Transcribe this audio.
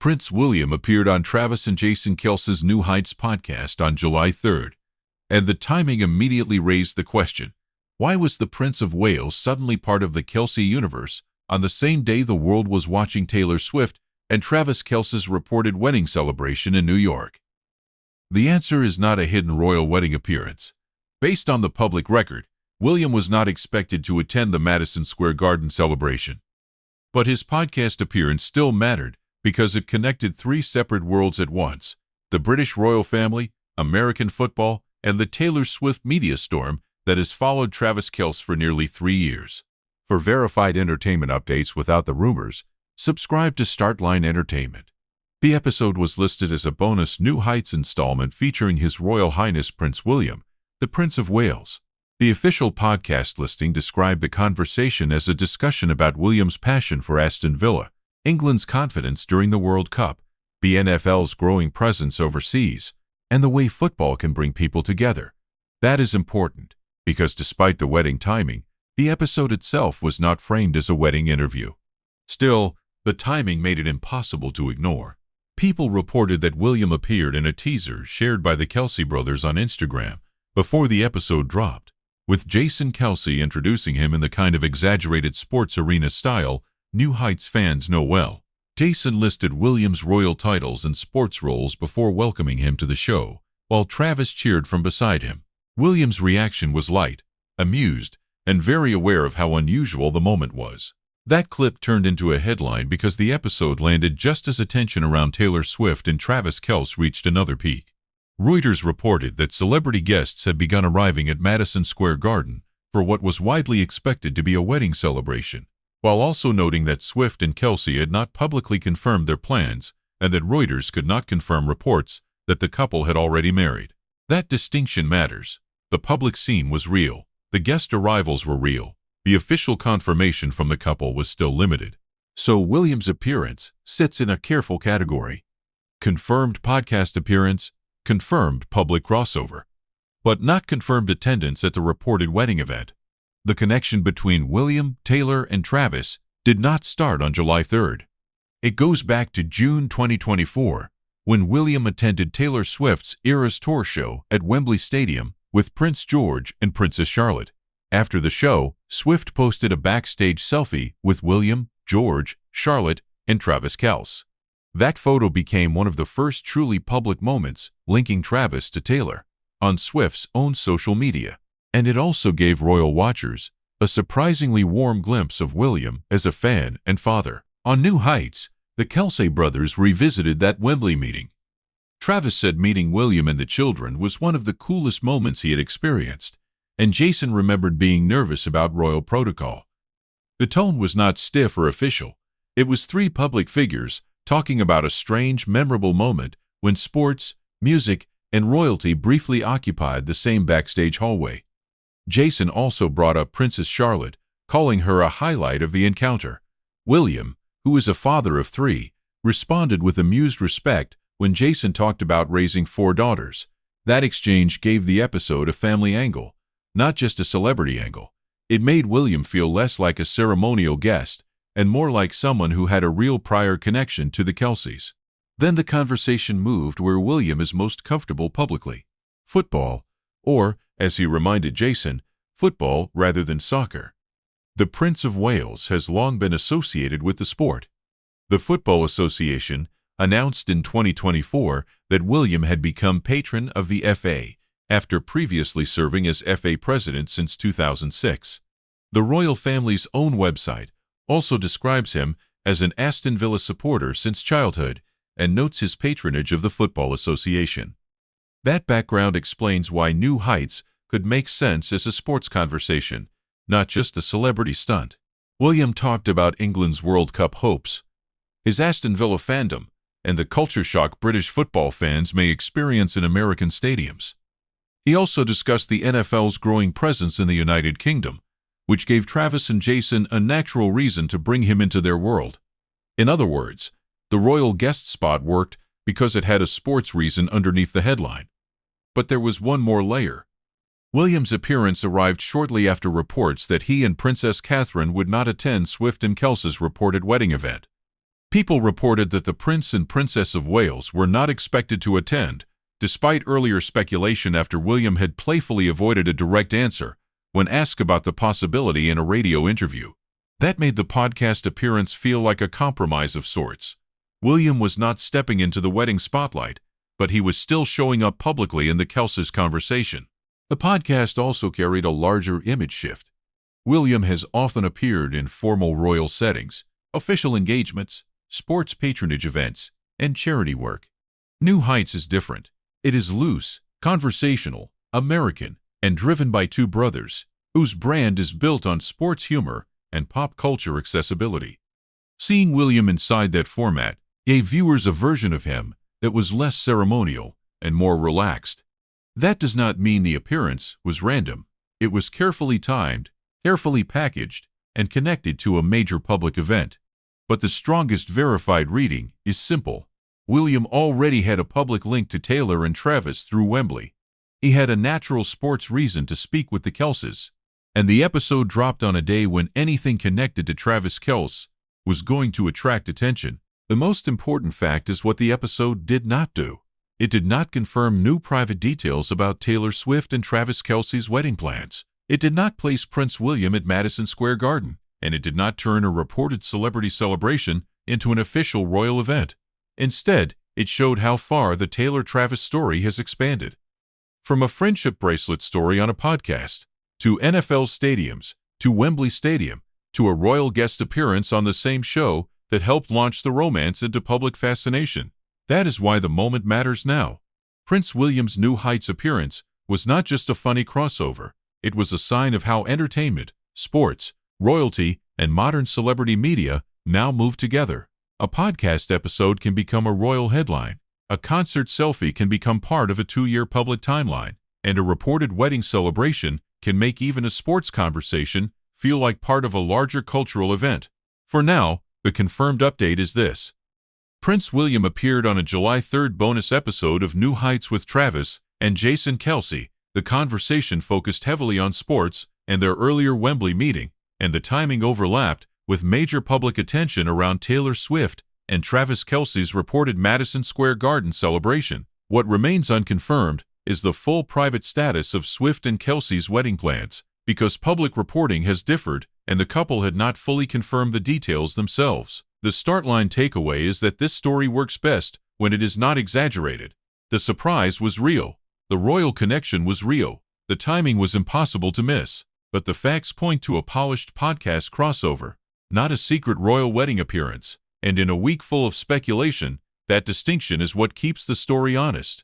Prince William appeared on Travis and Jason Kelce's New Heights podcast on July 3rd, and the timing immediately raised the question, why was the Prince of Wales suddenly part of the Kelce universe on the same day the world was watching Taylor Swift and Travis Kelce's reported wedding celebration in New York? The answer is not a hidden royal wedding appearance. Based on the public record, William was not expected to attend the Madison Square Garden celebration. But his podcast appearance still mattered because it connected three separate worlds at once: the British royal family, American football, and the Taylor Swift media storm that has followed Travis Kelce for nearly 3 years. For verified entertainment updates without the rumors, subscribe to Startline Entertainment. The episode was listed as a bonus New Heights installment featuring His Royal Highness Prince William, the Prince of Wales. The official podcast listing described the conversation as a discussion about William's passion for Aston Villa, England's confidence during the World Cup, the NFL's growing presence overseas, and the way football can bring people together. That is important, because despite the wedding timing, the episode itself was not framed as a wedding interview. Still, the timing made it impossible to ignore. People reported that William appeared in a teaser shared by the Kelce brothers on Instagram before the episode dropped, with Jason Kelce introducing him in the kind of exaggerated sports arena style New Heights fans know well. Jason listed William's royal titles and sports roles before welcoming him to the show, while Travis cheered from beside him. William's reaction was light, amused, and very aware of how unusual the moment was. That clip turned into a headline because the episode landed just as attention around Taylor Swift and Travis Kelce reached another peak. Reuters reported that celebrity guests had begun arriving at Madison Square Garden for what was widely expected to be a wedding celebration, while also noting that Swift and Kelce had not publicly confirmed their plans and that Reuters could not confirm reports that the couple had already married. That distinction matters. The public scene was real. The guest arrivals were real. The official confirmation from the couple was still limited. So William's appearance sits in a careful category. Confirmed podcast appearance, confirmed public crossover, but not confirmed attendance at the reported wedding event. The connection between William, Taylor, and Travis did not start on July 3rd. It goes back to June 2024, when William attended Taylor Swift's Eras Tour show at Wembley Stadium with Prince George and Princess Charlotte. After the show, Swift posted a backstage selfie with William, George, Charlotte, and Travis Kelce. That photo became one of the first truly public moments linking Travis to Taylor on Swift's own social media. And it also gave royal watchers a surprisingly warm glimpse of William as a fan and father. On New Heights, the Kelce brothers revisited that Wembley meeting. Travis said meeting William and the children was one of the coolest moments he had experienced, and Jason remembered being nervous about royal protocol. The tone was not stiff or official. It was three public figures talking about a strange, memorable moment when sports, music, and royalty briefly occupied the same backstage hallway. Jason also brought up Princess Charlotte, calling her a highlight of the encounter. William, who is a father of 3, responded with amused respect when Jason talked about raising 4 daughters. That exchange gave the episode a family angle, not just a celebrity angle. It made William feel less like a ceremonial guest and more like someone who had a real prior connection to the Kelces. Then the conversation moved where William is most comfortable publicly: football, or, as he reminded Jason, football rather than soccer. The Prince of Wales has long been associated with the sport. The Football Association announced in 2024 that William had become patron of the FA after previously serving as FA president since 2006. The royal family's own website also describes him as an Aston Villa supporter since childhood and notes his patronage of the Football Association. That background explains why New Heights could make sense as a sports conversation, not just a celebrity stunt. William talked about England's World Cup hopes, his Aston Villa fandom, and the culture shock British football fans may experience in American stadiums. He also discussed the NFL's growing presence in the United Kingdom, which gave Travis and Jason a natural reason to bring him into their world. In other words, the royal guest spot worked because it had a sports reason underneath the headline. But there was one more layer. William's appearance arrived shortly after reports that he and Princess Catherine would not attend Swift and Kelce's reported wedding event. People reported that the Prince and Princess of Wales were not expected to attend, despite earlier speculation after William had playfully avoided a direct answer when asked about the possibility in a radio interview. That made the podcast appearance feel like a compromise of sorts. William was not stepping into the wedding spotlight, but he was still showing up publicly in the Kelce's conversation. The podcast also carried a larger image shift. William has often appeared in formal royal settings, official engagements, sports patronage events, and charity work. New Heights is different. It is loose, conversational, American, and driven by two brothers, whose brand is built on sports humor and pop culture accessibility. Seeing William inside that format gave viewers a version of him that was less ceremonial and more relaxed. That does not mean the appearance was random. It was carefully timed, carefully packaged, and connected to a major public event. But the strongest verified reading is simple. William already had a public link to Taylor and Travis through Wembley. He had a natural sports reason to speak with the Kelces, and the episode dropped on a day when anything connected to Travis Kelce was going to attract attention. The most important fact is what the episode did not do. It did not confirm new private details about Taylor Swift and Travis Kelce's wedding plans. It did not place Prince William at Madison Square Garden, and it did not turn a reported celebrity celebration into an official royal event. Instead, it showed how far the Taylor-Travis story has expanded. From a friendship bracelet story on a podcast, to NFL stadiums, to Wembley Stadium, to a royal guest appearance on the same show that helped launch the romance into public fascination. That is why the moment matters now. Prince William's New Heights appearance was not just a funny crossover. It was a sign of how entertainment, sports, royalty, and modern celebrity media now move together. A podcast episode can become a royal headline. A concert selfie can become part of a 2-year public timeline. And a reported wedding celebration can make even a sports conversation feel like part of a larger cultural event. For now, the confirmed update is this. Prince William appeared on a July 3rd bonus episode of New Heights with Travis and Jason Kelce. The conversation focused heavily on sports and their earlier Wembley meeting, and the timing overlapped with major public attention around Taylor Swift and Travis Kelce's reported Madison Square Garden celebration. What remains unconfirmed is the full private status of Swift and Kelce's wedding plans, because public reporting has differed and the couple had not fully confirmed the details themselves. The start-line takeaway is that this story works best when it is not exaggerated. The surprise was real. The royal connection was real. The timing was impossible to miss. But the facts point to a polished podcast crossover, not a secret royal wedding appearance. And in a week full of speculation, that distinction is what keeps the story honest.